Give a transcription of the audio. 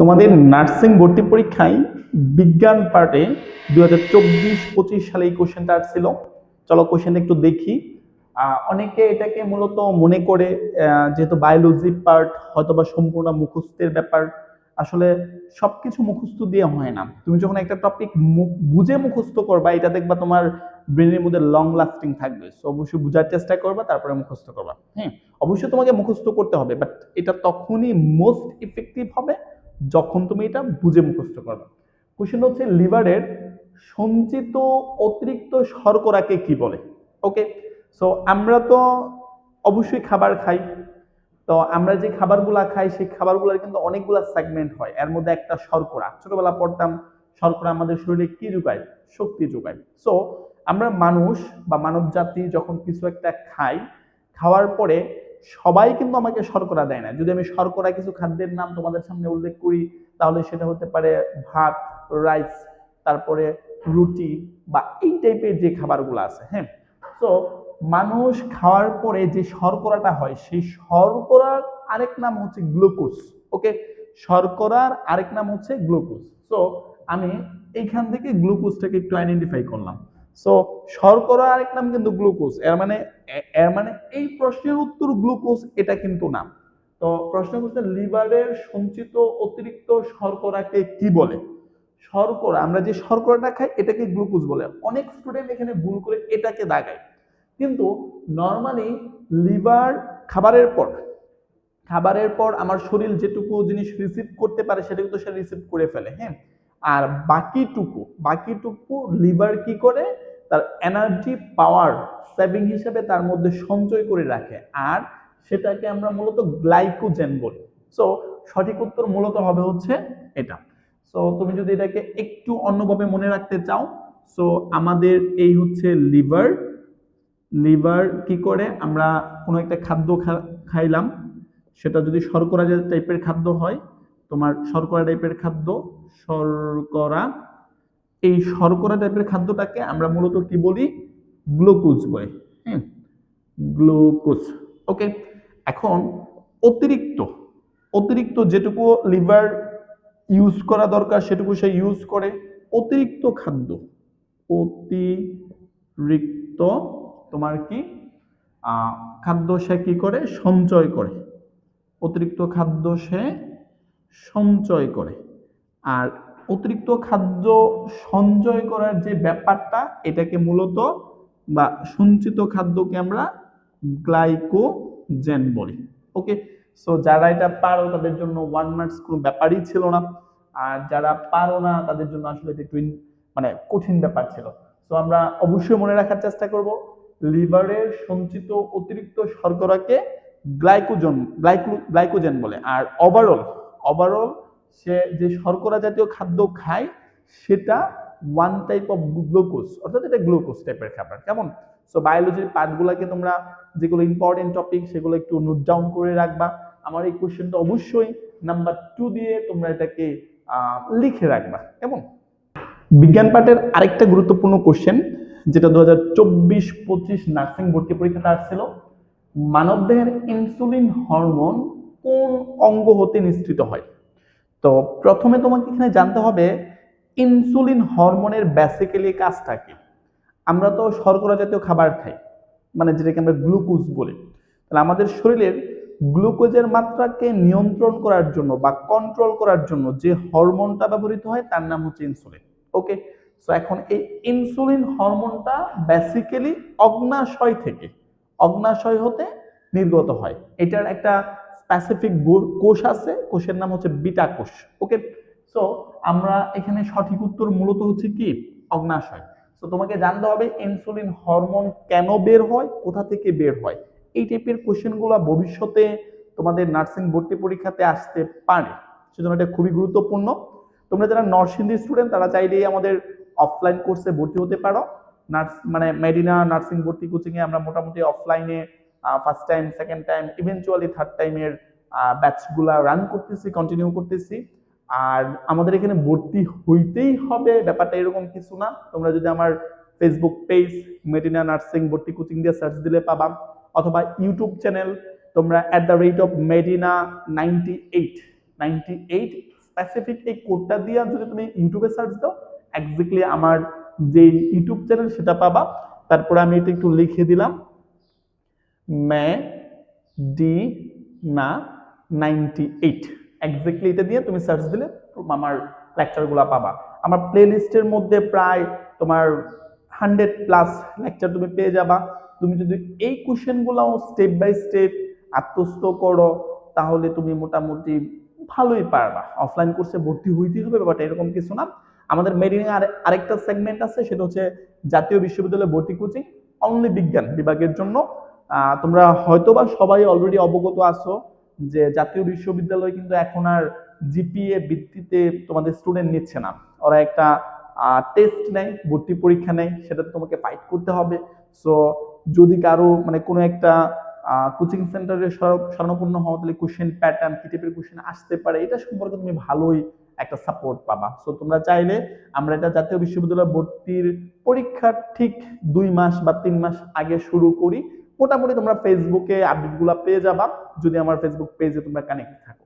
তোমাদের নার্সিং ভর্তি পরীক্ষায় বিজ্ঞান পার্টে 2024-25 সালে এই কোশ্চেনটা আসছিল। চলো কোশ্চেনটা একটু দেখি। অনেকে এটাকে মূলত মনে করে যেহেতু বায়োলজি পার্ট হয়তোবা সম্পূর্ণ মুখস্থের ব্যাপার। আসলে সবকিছু মুখস্থ দিয়ে হয় না। তুমি যখন একটা টপিক বুঝে মুখস্থ করবা, এটা দেখবা তোমার ব্রেনের মধ্যে লং লাস্টিং থাকবে। সো অবশ্যই বোঝার চেষ্টা করবা, তারপরে মুখস্থ করবা। হ্যাঁ, অবশ্যই তোমাকে মুখস্থ করতে হবে, বাট এটা তখনই মোস্ট ইফেক্টিভ হবে যখন তুমি এটা বুঝে মুখস্থ করবে। কোশ্চেন হচ্ছে লিভারের সঞ্চিত অতিরিক্ত শর্করাকে কি বলে? ওকে, সো আমরা তো অবশ্যই খাবার খাই। তো আমরা যে খাবারগুলা খাই সেই খাবারগুলোর কিন্তু অনেকগুলা সেগমেন্ট হয়। এর মধ্যে একটা শর্করা, ছোটবেলা পড়তাম শর্করা আমাদের শরীরে কি যোগায়? শক্তি যোগায়। সো আমরা মানুষ বা মানব জাতি যখন কিছু একটা খাই, খাওয়ার পরে সবাই কিন্তু আমাকে শর্করা দেয় না। যদি আমি শর্করা কিছু খাদ্যের নাম তোমাদের সামনে উল্লেখ করি, তাহলে সেটা হতে পারে ভাত, রাইস, তারপরে রুটি বা এই টাইপের যে খাবারগুলো আছে। হ্যাঁ, তো মানুষ খাওয়ার পরে যে শর্করাটা হয় সেই শর্করার আরেক নাম হচ্ছে গ্লুকোজ। ওকে, শর্করার আরেক নাম হচ্ছে গ্লুকোজ। সো আমি এইখান থেকে গ্লুকোজটাকে একটু আইডেন্টিফাই করলাম। সো শর্করা আরেক নাম কিন্তু গ্লুকোজ। এর মানে এই প্রশ্নের উত্তর গ্লুকোজ এটা কিন্তু না। তো প্রশ্ন হচ্ছে লিভারের সঞ্চিত অতিরিক্ত শর্করাকে কি বলে? শর্করা, আমরা যে শর্করাটা খাই এটাকে গ্লুকোজ বলে। অনেক স্টুডেন্ট এখানে ভুল করে এটাকে দাগায়, কিন্তু নর্মালি লিভার খাবারের পর আমার শরীর যেটুকু জিনিস রিসিভ করতে পারে সেটা কিন্তু সে রিসিভ করে ফেলে। হ্যাঁ, আর বাকিটুকু লিভার কি করে? তার এনার্জি পাওয়ার সেভিং হিসেবে তার মধ্যে সঞ্চয় করে রাখে, আর সেটাকে আমরা মূলত গ্লাইকোজেন বলি। সো সঠিক উত্তর মূলত হবে হচ্ছে এটা। সো তুমি যদি এটাকে একটু অন্যভাবে মনে রাখতে চাও, সো আমাদের এই হচ্ছে লিভার কি করে? আমরা কোনো একটা খাদ্য খাইলাম, সেটা যদি শর্করা টাইপের খাদ্য হয়, তোমার শর্করা টাইপের খাদ্য, শর্করা, এই শর্করা টাইপের খাদ্যটাকে আমরা মূলত কি বলি? গ্লুকোজ বলি। হ্যাঁ, গ্লুকোজ। ওকে, এখন অতিরিক্ত অতিরিক্ত যেটুকু লিভার ইউজ করা দরকার সেটুকু সে ইউজ করে। অতিরিক্ত তোমার কি খাদ্য সে কি করে? সঞ্চয় করে। অতিরিক্ত খাদ্য সে সঞ্চয় করে। আর অতিরিক্ত খাদ্য সঞ্চয় করার যে ব্যাপারটা, এটাকে মূলত বা সঞ্চিত খাদ্যকে আমরা গ্লাইকোজেন বলি। ওকে, সো যারা এটা পারো তাদের জন্য 1 মার্কস কোনো ব্যাপারই ছিল না, আর যারা পারো না তাদের জন্য আসলে এটা একটু মানে কঠিন ব্যাপার ছিল। তো আমরা অবশ্যই মনে রাখার চেষ্টা করব, লিভারের সঞ্চিত অতিরিক্ত শর্করাকে গ্লাইকোজেন বলে। আর ওভারঅল সে যে শর্করা জাতীয় খাদ্য খায় সেটা ওয়ান টাইপ অফ গ্লুকোজ, অর্থাৎ এটা গ্লুকোজ টাইপের খাবার। কেমন? সো বায়োলজির পার্টগুলোকে তোমরা যেগুলো ইম্পর্টেন্ট টপিক সেগুলো একটু নোট ডাউন করে রাখবা। আমার এই কোশ্চেনটা অবশ্যই নাম্বার 2 দিয়ে তোমরা এটাকে লিখে রাখবা। কেমন? বিজ্ঞান পাঠের আরেকটা গুরুত্বপূর্ণ কোশ্চেন, যেটা 2024-25 নার্সিং ভর্তি পরীক্ষাতে আসছিল। মানবদেহের ইনসুলিন হরমোন কোন অঙ্গ হতে নিঃসৃত হয়? তো প্রথমে তোমাকে এখানে জানতে হবে ইনসুলিন হরমোনের বেসিক্যালি কাজটা কি। আমরা তো শর্করা জাতীয় খাবার খাই, মানে যেটাকে আমরা গ্লুকোজ বলি। তাহলে আমাদের শরীরের গ্লুকোজের মাত্রাকে নিয়ন্ত্রণ করার জন্য বা কন্ট্রোল করার জন্য যে হরমোনটা ব্যবহৃত হয় তার নাম হচ্ছে ইনসুলিন। ওকে, সো এখন এই ইনসুলিন হরমোনটা বেসিক্যালি অগ্নাশয় হতে নির্গত হয়। এটার একটা স্পেসিফিক কোষ আছে, কোষের নাম হচ্ছে বিটা কোষ। ওকে, সো আমরা এখানে সঠিক উত্তর মূলত হচ্ছে কি? অগ্নাশয়। তো তোমাকে জানতে হবে ইনসুলিন হরমোন কেন বের হয়, কোথা থেকে বের হয়। এই টাইপের কোশ্চেনগুলো ভবিষ্যতে তোমাদের নার্সিং ভর্তি পরীক্ষাতে আসতে পারে, সেজন্য এটা খুবই গুরুত্বপূর্ণ। তোমরা যারা নরসিংদী স্টুডেন্ট তারা চাইলেই আমাদের অফলাইন কোর্সে ভর্তি হতে পারো। মেডিনা নার্সিং ভর্তি কোচিং এ আমরা মোটামুটি অফলাইনে first time, second time, eventually third টাইমের ব্যাচগুলা রান করতেছি, কন্টিনিউ করতেছি। আর আমাদের এখানে ভর্তি হইতেই হবে ব্যাপারটা এরকম কিছু না। তোমরা যদি আমার ফেসবুক পেজ মেডিনা নার্সিং ভর্তি কোচিং দিয়ে সার্চ দিলে পাবা, অথবা ইউটিউব চ্যানেল তোমরা @medina98 স্পেসিফিক এই কোডটা দিয়ে যদি তুমি ইউটিউবে সার্চ দাও এক্স্যাক্টলি আমার যে ইউটিউব চ্যানেল সেটা পাবা। তারপরে আমি এটা একটু লিখে দিলাম, মে ডি না 98, এক্স্যাক্টলি এটা দিয়ে তুমি সার্চ দিলে আমার লেকচারগুলো পাবা। আমার প্লে লিস্টের মধ্যে প্রায় তোমার 100+ লেকচার তুমি পেয়ে যাবা। তুমি যদি এই কোশ্চেনগুলো স্টেপ বাই স্টেপ আত্মস্থ করো তাহলে তুমি মোটামুটি ভালোই পারবা। অফলাইন কোর্সে ভর্তি হইতেই হবে ব্যাপারটা এরকম কিছু না। আমাদের মেরিনে আরেকটা সেগমেন্ট আছে, সেটা হচ্ছে জাতীয় বিশ্ববিদ্যালয় ভর্তি কোচিং, অনলি বিজ্ঞান বিভাগের জন্য। তোমরা হয়তোবা সবাই অলরেডি অবগত আছো যে জাতীয় বিশ্ববিদ্যালয় কিন্তু এখন আর জিপিএ ভিত্তিতে তোমাদের স্টুডেন্ট নিচ্ছে না। ওরা একটা টেস্ট নেয়, ভর্তি পরীক্ষা নেয়, সেটা তোমাকে ফাইট করতে হবে। সো যদি কারো মানে কোনো একটা কোচিং সেন্টারে শরণাপন্ন হওয়া, তাহলে কোশ্চেন প্যাটার্ন কি টাইপের কোশ্চেন আসতে পারে এটা সম্পর্কে তুমি ভালোই একটা সাপোর্ট পাবা। সো তোমরা চাইলে আমরা এটা জাতীয় বিশ্ববিদ্যালয় ভর্তির পরীক্ষার ঠিক 2 মাস বা 3 মাস আগে শুরু করি। মোটামুটি তোমরা ফেসবুকে আপডেটগুলো পেয়ে যাবা যদি আমার ফেসবুক পেজে তোমরা কানেক্ট থাকো।